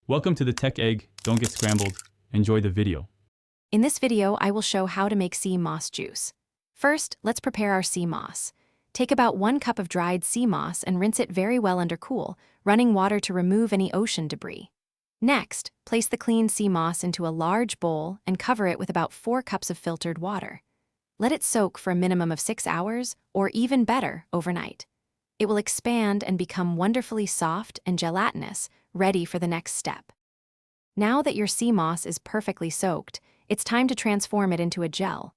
Welcome to the Tech Egg. Don't get scrambled. Enjoy the video. In this video, I will show how to make sea moss juice. First, let's prepare our sea moss. Take about 1 cup of dried sea moss and rinse it very well under cool, running water to remove any ocean debris. Next, place the clean sea moss into a large bowl and cover it with about 4 cups of filtered water. Let it soak for a minimum of 6 hours, or even better, overnight. It will expand and become wonderfully soft and gelatinous, ready for the next step. Now that your sea moss is perfectly soaked, it's time to transform it into a gel.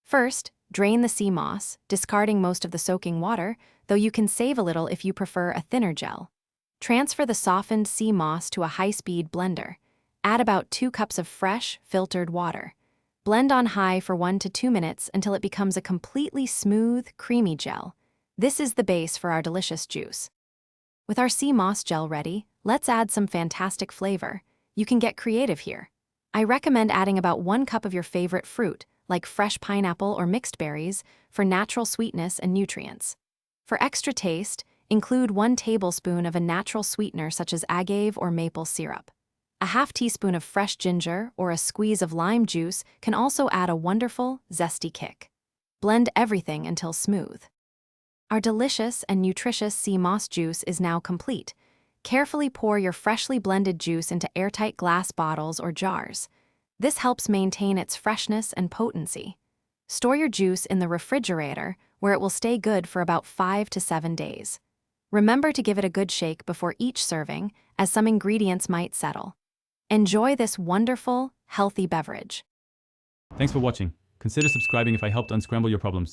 First, drain the sea moss, discarding most of the soaking water, though you can save a little if you prefer a thinner gel. Transfer the softened sea moss to a high-speed blender. Add about 2 cups of fresh, filtered water. Blend on high for 1 to 2 minutes until it becomes a completely smooth, creamy gel. This is the base for our delicious juice. With our sea moss gel ready, let's add some fantastic flavor. You can get creative here. I recommend adding about 1 cup of your favorite fruit, like fresh pineapple or mixed berries, for natural sweetness and nutrients. For extra taste, include 1 tablespoon of a natural sweetener such as agave or maple syrup. A half teaspoon of fresh ginger or a squeeze of lime juice can also add a wonderful, zesty kick. Blend everything until smooth. Our delicious and nutritious sea moss juice is now complete. Carefully pour your freshly blended juice into airtight glass bottles or jars. This helps maintain its freshness and potency. Store your juice in the refrigerator, where it will stay good for about 5 to 7 days. Remember to give it a good shake before each serving, as some ingredients might settle. Enjoy this wonderful, healthy beverage. Thanks for watching. Consider subscribing if I helped unscramble your problems.